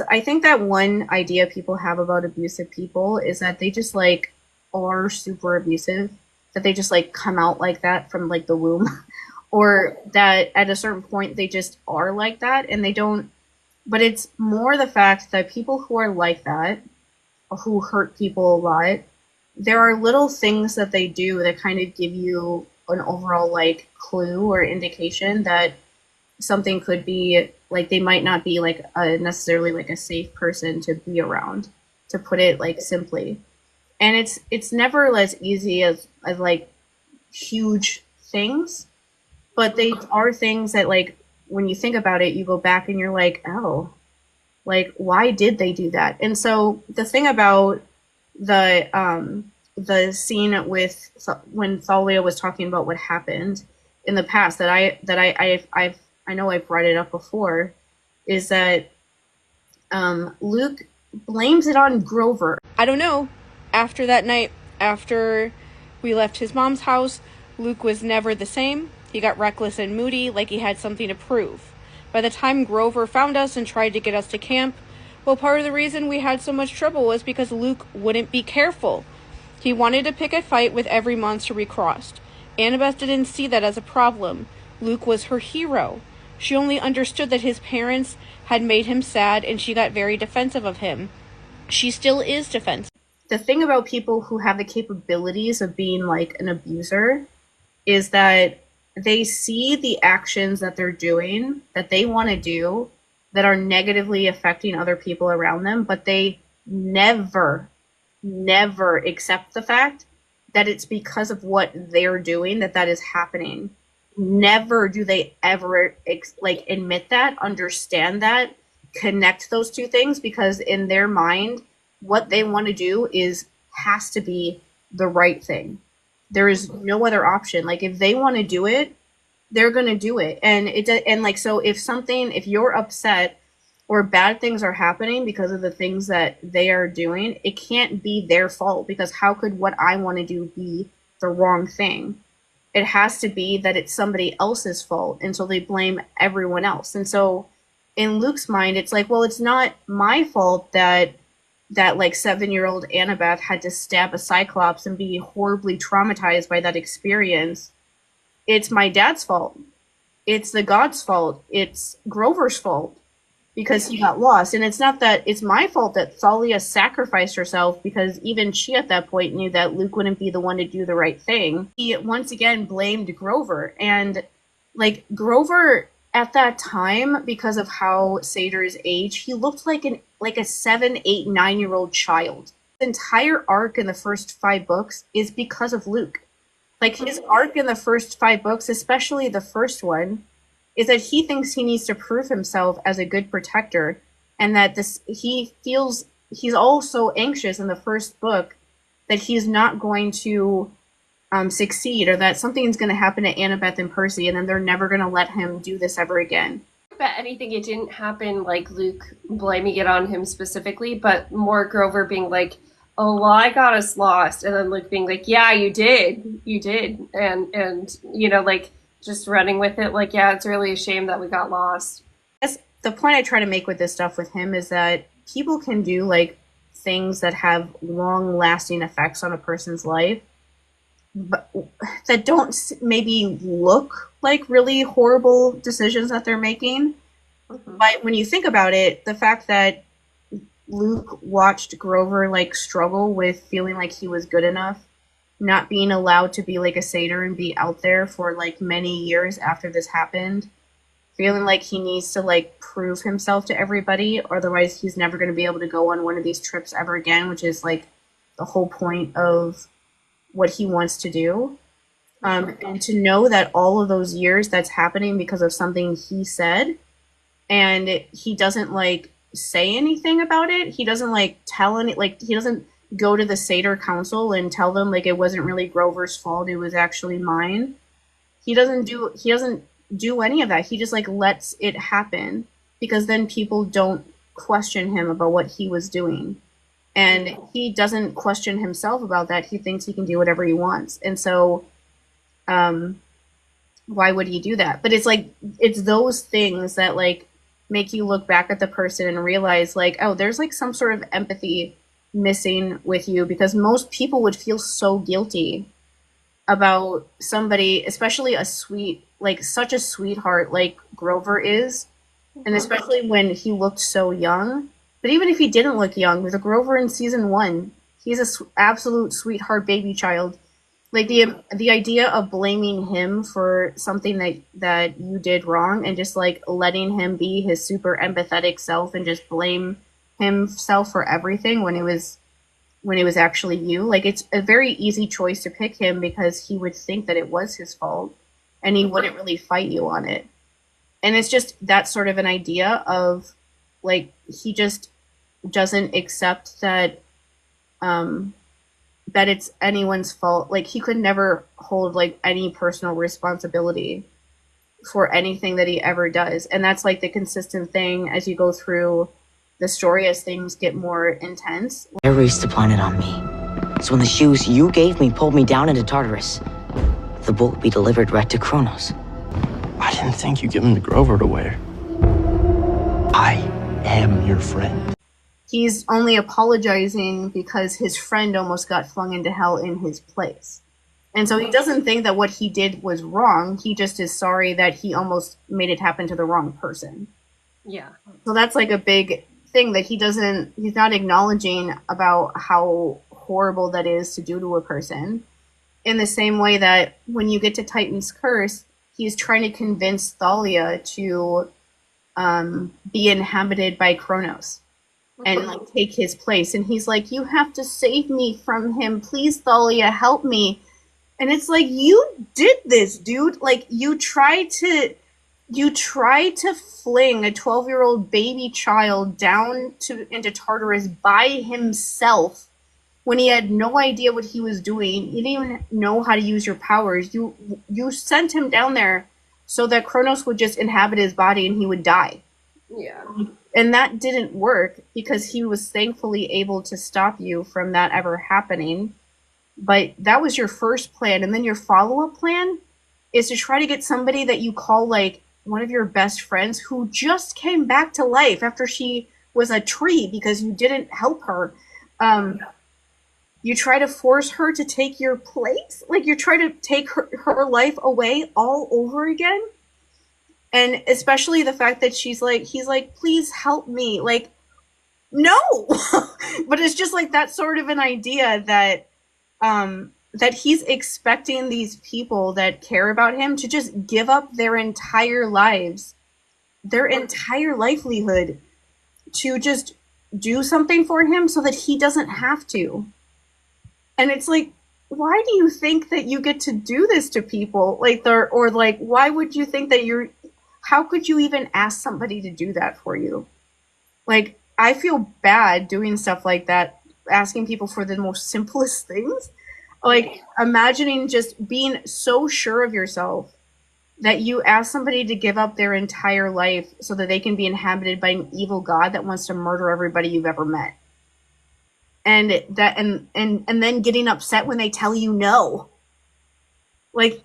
I think that one idea people have about abusive people is that they just like are super abusive, that they just like come out like that from like the womb, or that at a certain point they just are like that and they don't. But it's more the fact that people who are like that, who hurt people a lot, there are little things that they do that kind of give you an overall like clue or indication that something could be like they might not be like a necessarily like a safe person to be around, to put it like simply. And it's never as easy as like huge things, but they are things that like when you think about it you go back and you're like, oh, like why did they do that? And so the thing about the scene with when Thalia was talking about what happened in the past, I know I've brought it up before, is that Luke blames it on Grover. I don't know. After that night, after we left his mom's house, Luke was never the same. He got reckless and moody, like he had something to prove. By the time Grover found us and tried to get us to camp, well, part of the reason we had so much trouble was because Luke wouldn't be careful. He wanted to pick a fight with every monster we crossed. Annabeth didn't see that as a problem. Luke was her hero. She only understood that his parents had made him sad, and she got very defensive of him. She still is defensive. The thing about people who have the capabilities of being like an abuser is that they see the actions that they're doing that they want to do that are negatively affecting other people around them, but they never accept the fact that it's because of what they're doing that is happening. Never do they ever like admit that, understand that, connect those two things, because in their mind what they want to do is has to be the right thing. There is no other option. Like if they want to do it, they're going to do it. And like so if you're upset or bad things are happening because of the things that they are doing, it can't be their fault, because how could what I want to do be the wrong thing? It has to be that it's somebody else's fault, and so they blame everyone else. And so in Luke's mind it's like, well, it's not my fault that like 7-year-old Annabeth had to stab a cyclops and be horribly traumatized by that experience. It's my dad's fault. It's the god's fault. It's Grover's fault because he got lost. And it's not that it's my fault that Thalia sacrificed herself, because even she at that point knew that Luke wouldn't be the one to do the right thing. He once again blamed Grover. And like Grover at that time, because of how Sator's age, he looked like a 7, 8, 9-year-old child. The entire arc in the first 5 books is because of Luke. Like his arc in the first 5 books, especially the first one, is that he thinks he needs to prove himself as a good protector, and that he feels he's also anxious in the first book that he's not going to succeed, or that something's going to happen to Annabeth and Percy, and then they're never going to let him do this ever again. I bet anything it didn't happen like Luke blaming it on him specifically, but more Grover being like, oh, well, I got us lost, and then Luke being like, yeah, you did, and like just running with it, like, yeah, it's really a shame that we got lost. That's the point I try to make with this stuff with him, is that people can do like things that have long lasting effects on a person's life, but that don't maybe look like really horrible decisions that they're making. Mm-hmm. But when you think about it, the fact that Luke watched Grover like struggle with feeling like he was good enough, not being allowed to be like a satyr and be out there for like many years after this happened, feeling like he needs to like prove himself to everybody, otherwise he's never going to be able to go on one of these trips ever again, which is like the whole point of what he wants to do. And to know that all of those years that's happening because of something he said, and he doesn't like say anything about it. He doesn't like tell any, like he doesn't go to the Satyr Council and tell them like it wasn't really Grover's fault, it was actually mine. He doesn't do any of that. He just like lets it happen, because then people don't question him about what he was doing. And he doesn't question himself about that. He thinks he can do whatever he wants. And so why would he do that? But it's like it's those things that like make you look back at the person and realize like, oh, there's like some sort of empathy missing with you, because most people would feel so guilty about somebody, especially a sweet, like such a sweetheart like Grover is, and especially when he looked so young. But even if he didn't look young, with a Grover in season one, he's a absolute sweetheart baby child. Like the idea of blaming him for something that you did wrong, and just like letting him be his super empathetic self and just blame himself for everything when it was actually you. Like, it's a very easy choice to pick him because he would think that it was his fault and he wouldn't really fight you on it. And it's just that sort of an idea of like, he just doesn't accept that that it's anyone's fault. Like, he could never hold like any personal responsibility for anything that he ever does. And that's like the consistent thing as you go through the story, as things get more intense. I erased the planet on me. So when the shoes you gave me pulled me down into Tartarus, the bolt would be delivered right to Kronos. I didn't think you'd give him to Grover to wear. I am your friend. He's only apologizing because his friend almost got flung into hell in his place. And so he doesn't think that what he did was wrong. He just is sorry that he almost made it happen to the wrong person. Yeah. So that's like a big thing that he's not acknowledging about how horrible that is to do to a person. In the same way that when you get to Titan's Curse, he's trying to convince Thalia to be inhabited by Kronos and like take his place. And he's like, you have to save me from him. Please, Thalia, help me. And it's like, you did this, dude. Like, you tried to fling a 12-year-old baby child down into Tartarus by himself when he had no idea what he was doing. He didn't even know how to use your powers. You sent him down there so that Kronos would just inhabit his body and he would die. Yeah. And that didn't work because he was thankfully able to stop you from that ever happening. But that was your first plan. And then your follow-up plan is to try to get somebody that you call like one of your best friends who just came back to life after she was a tree because you didn't help her. You try to force her to take your place. Like, you try to take her life away all over again. And especially the fact that he's like, please help me. Like, no. But it's just like that sort of an idea that that he's expecting these people that care about him to just give up their entire lives, their entire livelihood, to just do something for him so that he doesn't have to. And it's like, why do you think that you get to do this to people? Like, or like, why would you think that how could you even ask somebody to do that for you? Like, I feel bad doing stuff like that, asking people for the most simplest things. Like, imagining just being so sure of yourself that you ask somebody to give up their entire life so that they can be inhabited by an evil god that wants to murder everybody you've ever met. And that, and then getting upset when they tell you no. Like,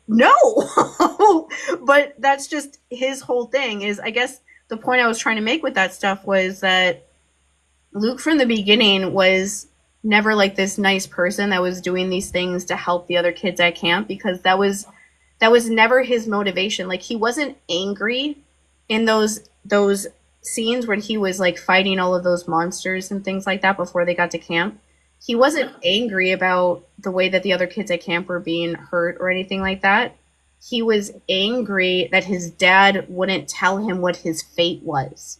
no. But that's just his whole thing. Is, I guess the point I was trying to make with that stuff was that Luke from the beginning was never like this nice person that was doing these things to help the other kids at camp, because that was never his motivation. Like, he wasn't angry in those scenes when he was like fighting all of those monsters and things like that before they got to camp. He wasn't angry about the way that the other kids at camp were being hurt or anything like that. He was angry that his dad wouldn't tell him what his fate was.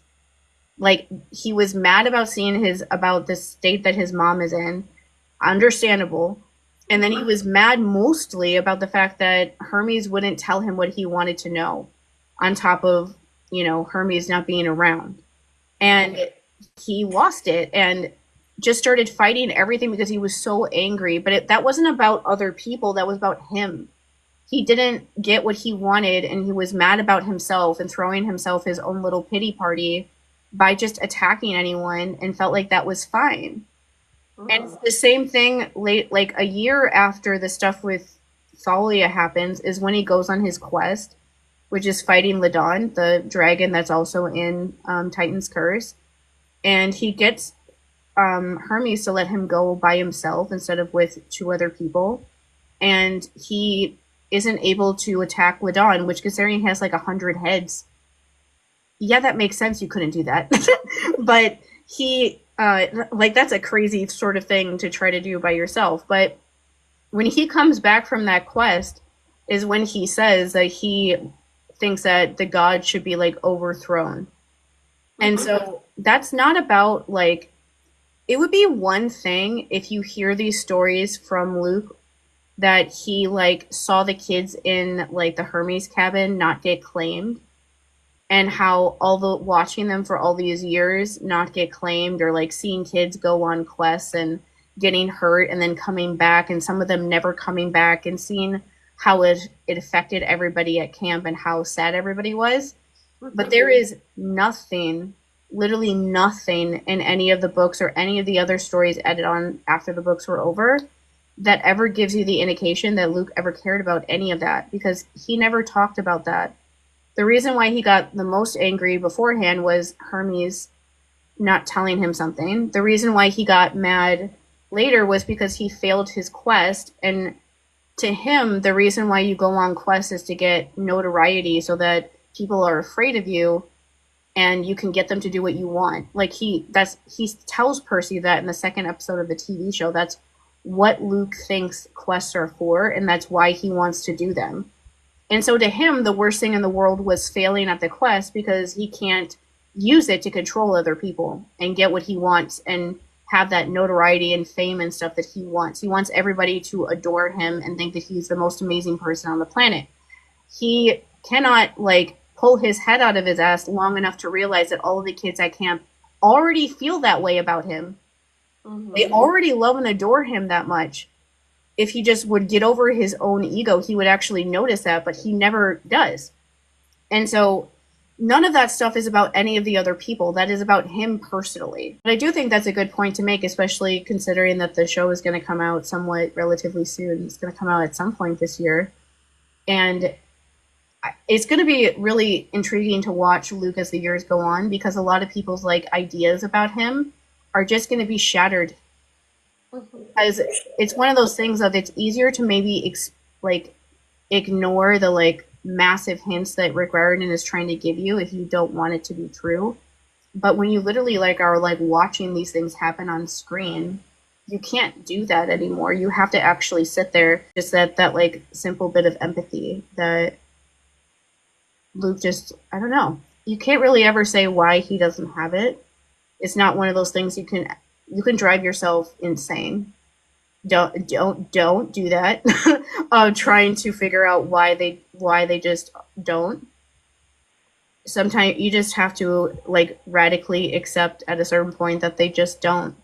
Like, he was mad about about the state that his mom is in. Understandable. And then he was mad mostly about the fact that Hermes wouldn't tell him what he wanted to know, on top of, Hermes not being around. And he lost it and just started fighting everything because he was so angry. But that wasn't about other people. That was about him. He didn't get what he wanted, and he was mad about himself and throwing himself his own little pity party by just attacking anyone, and felt like that was fine. Oh. And it's the same thing like a year after the stuff with Thalia happens is when he goes on his quest, which is fighting Ladon, the dragon that's also in Titan's Curse. And he gets Hermes to let him go by himself instead of with 2 other people. And he isn't able to attack Ladon, which, considering he has like 100 heads, yeah, that makes sense. You couldn't do that. But he, like, that's a crazy sort of thing to try to do by yourself. But when he comes back from that quest is when he says that he thinks that the gods should be, like, overthrown. And so that's not about, like, it would be one thing if you hear these stories from Luke that he, like, saw the kids in, like, the Hermes cabin not get claimed, and how watching them for all these years not get claimed, or like seeing kids go on quests and getting hurt and then coming back, and some of them never coming back, and seeing how it affected everybody at camp and how sad everybody was. But there is nothing, literally nothing, in any of the books or any of the other stories added on after the books were over that ever gives you the indication that Luke ever cared about any of that, because he never talked about that. The reason why he got the most angry beforehand was Hermes not telling him something. The reason why he got mad later was because he failed his quest. And to him, the reason why you go on quests is to get notoriety so that people are afraid of you and you can get them to do what you want. Like, he tells Percy that in the 2nd episode of the TV show. That's what Luke thinks quests are for, and that's why he wants to do them. And so to him, the worst thing in the world was failing at the quest, because he can't use it to control other people and get what he wants and have that notoriety and fame and stuff that he wants. He wants everybody to adore him and think that he's the most amazing person on the planet. He cannot, like, pull his head out of his ass long enough to realize that all of the kids at camp already feel that way about him. Mm-hmm. They already love and adore him that much. If he just would get over his own ego, he would actually notice that, but he never does. And so none of that stuff is about any of the other people. That is about him personally. But I do think that's a good point to make, especially considering that the show is going to come out somewhat relatively soon. It's going to come out at some point this year. And it's going to be really intriguing to watch Luke as the years go on, because a lot of people's, like, ideas about him are just going to be shattered. Because it's one of those things of, it's easier to maybe ignore the, like, massive hints that Rick Riordan is trying to give you if you don't want it to be true. But when you literally, like, are, like, watching these things happen on screen, you can't do that anymore. You have to actually sit there, just that like simple bit of empathy that Luke just, I don't know. You can't really ever say why he doesn't have it. It's not one of those things you can drive yourself insane. Don't do that. Trying to figure out why they just don't. Sometimes you just have to, like, radically accept at a certain point that they just don't.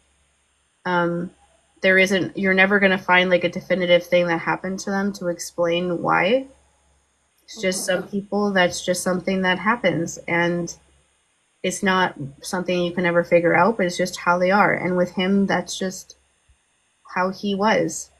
You're never going to find, like, a definitive thing that happened to them to explain why. It's just some people, that's just something that happens, and it's not something you can ever figure out, but it's just how they are. And with him, that's just how he was.